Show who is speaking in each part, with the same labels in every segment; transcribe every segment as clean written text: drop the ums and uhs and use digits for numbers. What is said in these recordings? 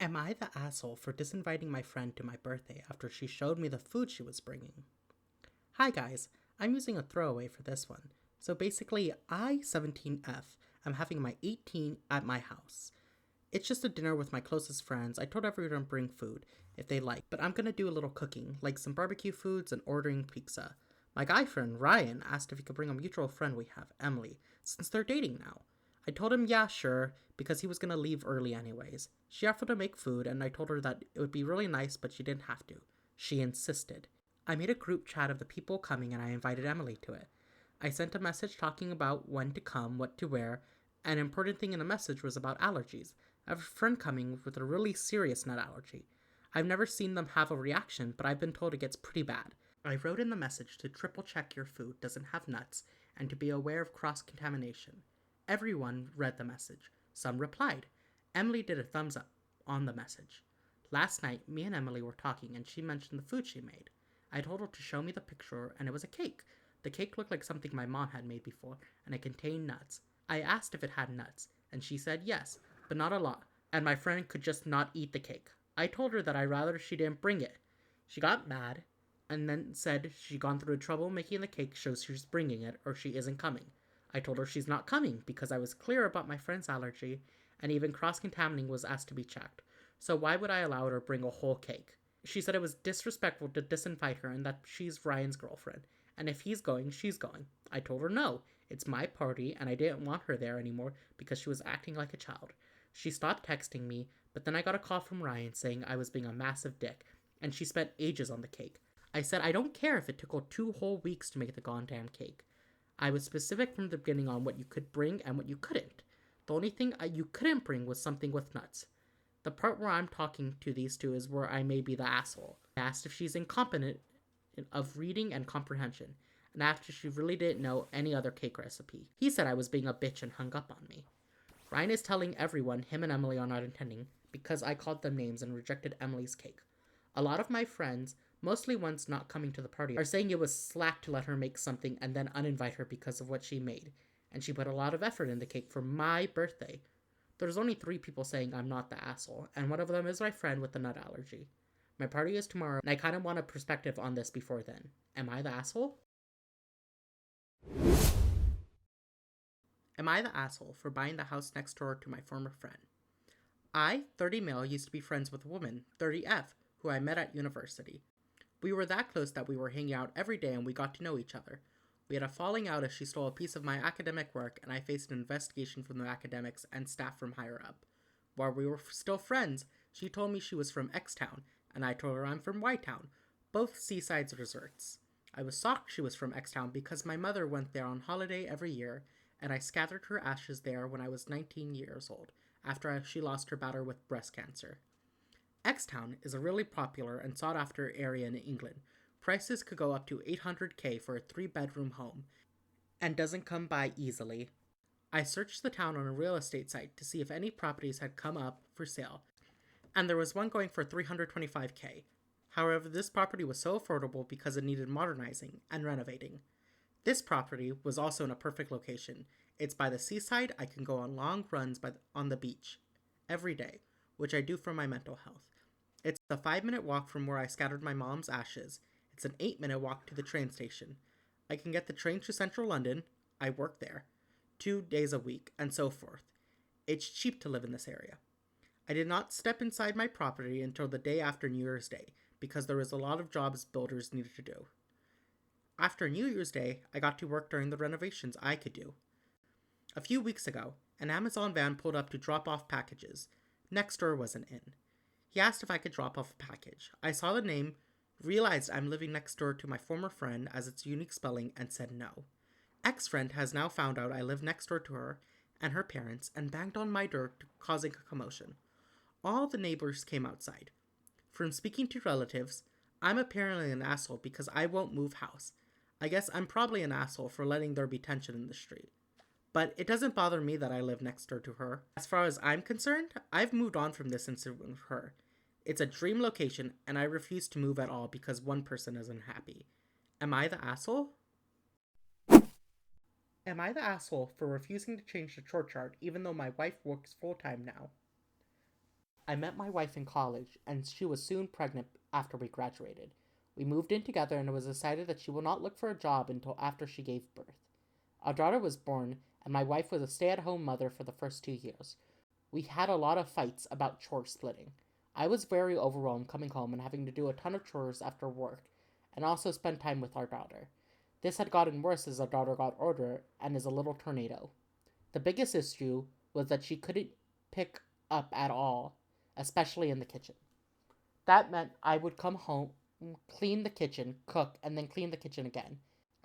Speaker 1: Am I the asshole for disinviting my friend to my birthday after she showed me the food she was bringing? Hi guys, I'm using a throwaway for this one. So basically, I, 17F, am having my 18 at my house. It's just a dinner with my closest friends. I told everyone to bring food if they like, but I'm gonna do a little cooking, like some barbecue foods and ordering pizza. My guy friend, Ryan, asked if he could bring a mutual friend we have, Emily, since they're dating now. I told him, yeah, sure, because he was gonna leave early anyways. She offered to make food, and I told her that it would be really nice, but she didn't have to. She insisted. I made a group chat of the people coming, and I invited Emily to it. I sent a message talking about when to come, what to wear. An important thing in the message was about allergies. I have a friend coming with a really serious nut allergy. I've never seen them have a reaction, but I've been told it gets pretty bad. I wrote in the message to triple check your food doesn't have nuts and to be aware of cross contamination. Everyone read the message. Some replied. Emily did a thumbs up on the message. Last night, me and Emily were talking and she mentioned the food she made. I told her to show me the picture and it was a cake. The cake looked like something my mom had made before and it contained nuts. I asked if it had nuts and she said yes, but not a lot, and my friend could just not eat the cake. I told her that I'd rather she didn't bring it. She got mad and then said she'd gone through the trouble making the cake shows she's bringing it or she isn't coming. I told her she's not coming because I was clear about my friend's allergy and even cross-contaminating was asked to be checked. So why would I allow her to bring a whole cake? She said it was disrespectful to disinvite her and that she's Ryan's girlfriend. And if he's going, she's going. I told her no. It's my party and I didn't want her there anymore because she was acting like a child. She stopped texting me, but then I got a call from Ryan saying I was being a massive dick, and she spent ages on the cake. I said I don't care if it took her 2 whole weeks to make the goddamn cake. I was specific from the beginning on what you could bring and what you couldn't. The only thing you couldn't bring was something with nuts. The part where I'm talking to these two is where I may be the asshole. I asked if she's incompetent of reading and comprehension, and after she really didn't know any other cake recipe. He said I was being a bitch and hung up on me. Ryan is telling everyone him and Emily are not attending because I called them names and rejected Emily's cake. A lot of my friends, mostly ones not coming to the party, are saying it was slack to let her make something and then uninvite her because of what she made, and she put a lot of effort in the cake for my birthday. There's only 3 people saying I'm not the asshole, and one of them is my friend with the nut allergy. My party is tomorrow, and I kind of want a perspective on this before then. Am I the asshole? Am I the asshole for buying the house next door to my former friend? I, 30 male, used to be friends with a woman, 30F, who I met at university. We were that close that we were hanging out every day and we got to know each other. We had a falling out as she stole a piece of my academic work and I faced an investigation from the academics and staff from higher up. While we were still friends, she told me she was from X-Town, and I told her I'm from Y-Town, both seaside resorts. I was shocked she was from X-Town because my mother went there on holiday every year, and I scattered her ashes there when I was 19 years old, after she lost her battle with breast cancer. X-Town is a really popular and sought-after area in England. Prices could go up to $800K for a 3-bedroom home, and doesn't come by easily. I searched the town on a real estate site to see if any properties had come up for sale, and there was one going for $325K. However, this property was so affordable because it needed modernizing and renovating. This property was also in a perfect location. It's by the seaside. I can go on long runs on the beach every day, which I do for my mental health. It's a 5-minute walk from where I scattered my mom's ashes. It's an 8-minute walk to the train station. I can get the train to central London. I work there 2 days a week, and so forth. It's cheap to live in this area. I did not step inside my property until the day after New Year's Day, because there was a lot of jobs builders needed to do. After New Year's Day, I got to work during the renovations I could do. A few weeks ago, an Amazon van pulled up to drop off packages. Next door wasn't in. He asked if I could drop off a package. I saw the name, realized I'm living next door to my former friend as its unique spelling, and said no. Ex-friend has now found out I live next door to her and her parents and banged on my door, causing a commotion. All the neighbors came outside. From speaking to relatives, I'm apparently an asshole because I won't move house. I guess I'm probably an asshole for letting there be tension in the street. But it doesn't bother me that I live next door to her. As far as I'm concerned, I've moved on from this incident with her. It's a dream location, and I refuse to move at all because one person isn't happy. Am I the asshole? Am I the asshole for refusing to change the chore chart even though my wife works full-time now? I met my wife in college, and she was soon pregnant after we graduated. We moved in together, and it was decided that she will not look for a job until after she gave birth. Our daughter was born, and my wife was a stay-at-home mother for the first 2 years. We had a lot of fights about chore splitting. I was very overwhelmed coming home and having to do a ton of chores after work, and also spend time with our daughter. This had gotten worse as our daughter got older and is a little tornado. The biggest issue was that she couldn't pick up at all, especially in the kitchen. That meant I would come home, clean the kitchen, cook, and then clean the kitchen again,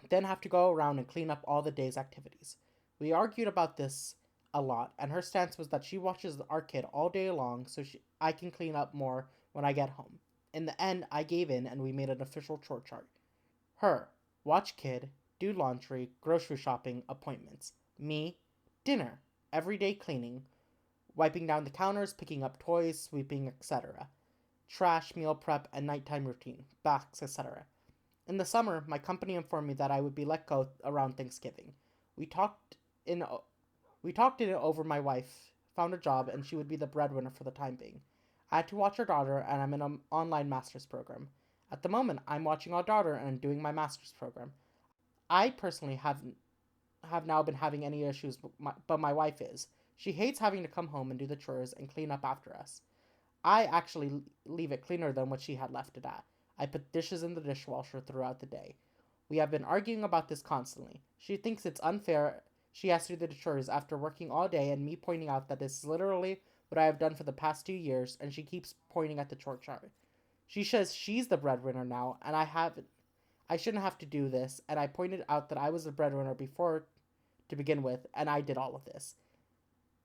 Speaker 1: then have to go around and clean up all the day's activities. We argued about this a lot, and her stance was that she watches our kid all day long so I can clean up more when I get home. In the end, I gave in and we made an official chore chart. Her, watch kid, do laundry, grocery shopping, appointments. Me, dinner, everyday cleaning, wiping down the counters, picking up toys, sweeping, etc. Trash, meal prep, and nighttime routine, baths, etc. In the summer, my company informed me that I would be let go around Thanksgiving. We talked it over. My wife found a job, and she would be the breadwinner for the time being. I had to watch our daughter, and I'm in an online master's program. At the moment, I'm watching our daughter and doing my master's program. I personally have now been having any issues, but my wife is. She hates having to come home and do the chores and clean up after us. I actually leave it cleaner than what she had left it at. I put dishes in the dishwasher throughout the day. We have been arguing about this constantly. She thinks it's unfair she has to do the chores after working all day and me pointing out that this is literally what I have done for the past 2 years, and she keeps pointing at the chore chart. She says she's the breadwinner now, and I shouldn't have to do this, and I pointed out that I was the breadwinner before to begin with, and I did all of this.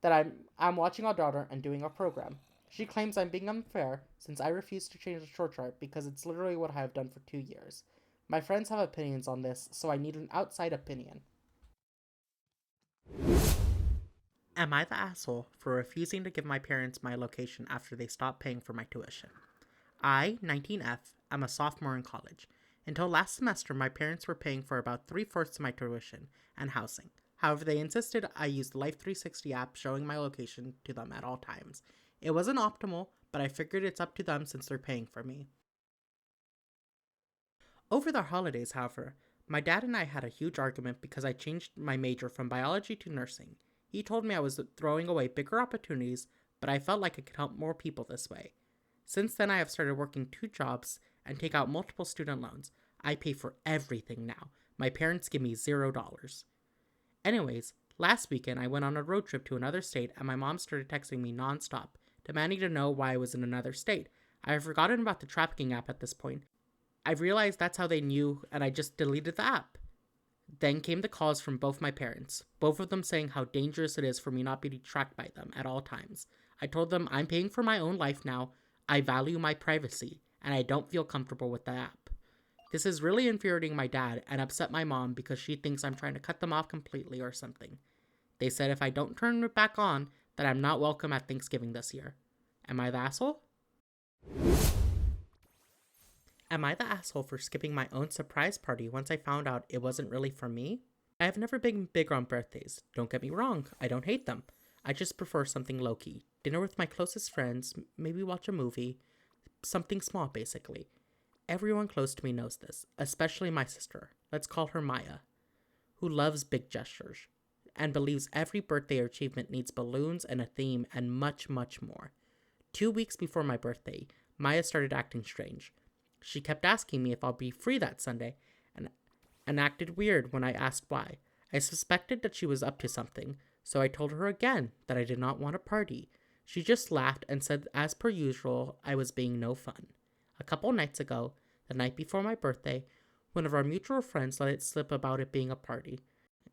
Speaker 1: That I'm watching our daughter and doing a program. She claims I'm being unfair since I refuse to change the chore chart because it's literally what I have done for 2 years. My friends have opinions on this, so I need an outside opinion. Am I the asshole for refusing to give my parents my location after they stopped paying for my tuition? I, 19F, am a sophomore in college. Until last semester, my parents were paying for about 3/4 of my tuition and housing. However, they insisted I use the Life 360 app showing my location to them at all times. It wasn't optimal, but I figured it's up to them since they're paying for me. Over the holidays, however, my dad and I had a huge argument because I changed my major from biology to nursing. He told me I was throwing away bigger opportunities, but I felt like I could help more people this way. Since then, I have started working 2 jobs and take out multiple student loans. I pay for everything now. My parents give me $0. Anyways, last weekend I went on a road trip to another state and my mom started texting me nonstop, demanding to know why I was in another state. I have forgotten about the tracking app at this point. I've realized that's how they knew, and I just deleted the app. Then came the calls from both my parents, both of them saying how dangerous it is for me not being tracked by them at all times. I told them I'm paying for my own life now, I value my privacy, and I don't feel comfortable with the app. This is really infuriating my dad and upset my mom because she thinks I'm trying to cut them off completely or something. They said if I don't turn it back on, that I'm not welcome at Thanksgiving this year. Am I the asshole? Am I the asshole for skipping my own surprise party once I found out it wasn't really for me? I have never been big on birthdays. Don't get me wrong, I don't hate them. I just prefer something low-key. Dinner with my closest friends, maybe watch a movie. Something small, basically. Everyone close to me knows this, especially my sister. Let's call her Maya, who loves big gestures and believes every birthday or achievement needs balloons and a theme and much, much more. 2 weeks before my birthday, Maya started acting strange. She kept asking me if I'll be free that Sunday, and acted weird when I asked why. I suspected that she was up to something, so I told her again that I did not want a party. She just laughed and said as per usual I was being no fun. A couple nights ago, the night before my birthday, one of our mutual friends let it slip about it being a party.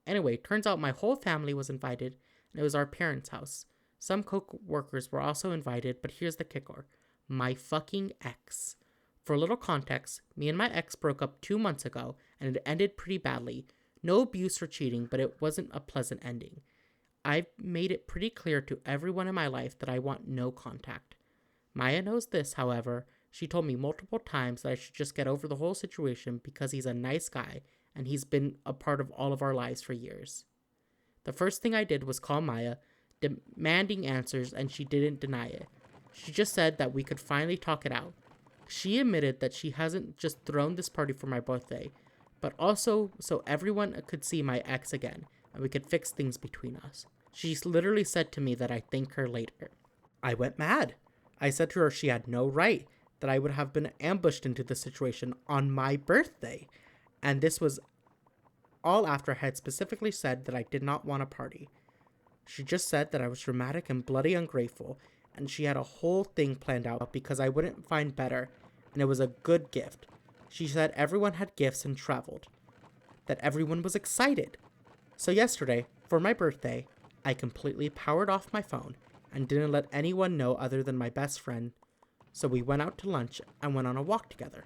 Speaker 1: Anyway, turns out my whole family was invited, and it was our parents' house. Some co-workers were also invited, but here's the kicker. My fucking ex. For a little context, me and my ex broke up 2 months ago, and it ended pretty badly. No abuse or cheating, but it wasn't a pleasant ending. I've made it pretty clear to everyone in my life that I want no contact. Maya knows this, however. She told me multiple times that I should just get over the whole situation because he's a nice guy, and he's been a part of all of our lives for years. The first thing I did was call Maya, demanding answers, and she didn't deny it. She just said that we could finally talk it out. She admitted that she hasn't just thrown this party for my birthday, but also so everyone could see my ex again and we could fix things between us. She literally said to me that I'd thank her later. I went mad. I said to her she had no right, that I would have been ambushed into the situation on my birthday. And this was all after I had specifically said that I did not want a party. She just said that I was dramatic and bloody ungrateful, and she had a whole thing planned out because I wouldn't find better, and it was a good gift. She said everyone had gifts and traveled, that everyone was excited. So yesterday, for my birthday, I completely powered off my phone and didn't let anyone know other than my best friend. So we went out to lunch and went on a walk together.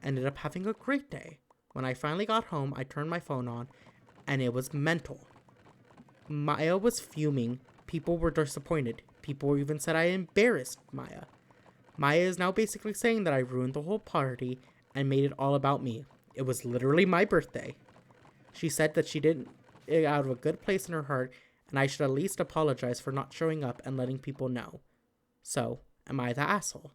Speaker 1: Ended up having a great day. When I finally got home, I turned my phone on, and it was mental. Maya was fuming. People were disappointed. People even said I embarrassed Maya. Maya is now basically saying that I ruined the whole party and made it all about me. It was literally my birthday. She said that she didn't it out of a good place in her heart, and I should at least apologize for not showing up and letting people know. So, am I the asshole?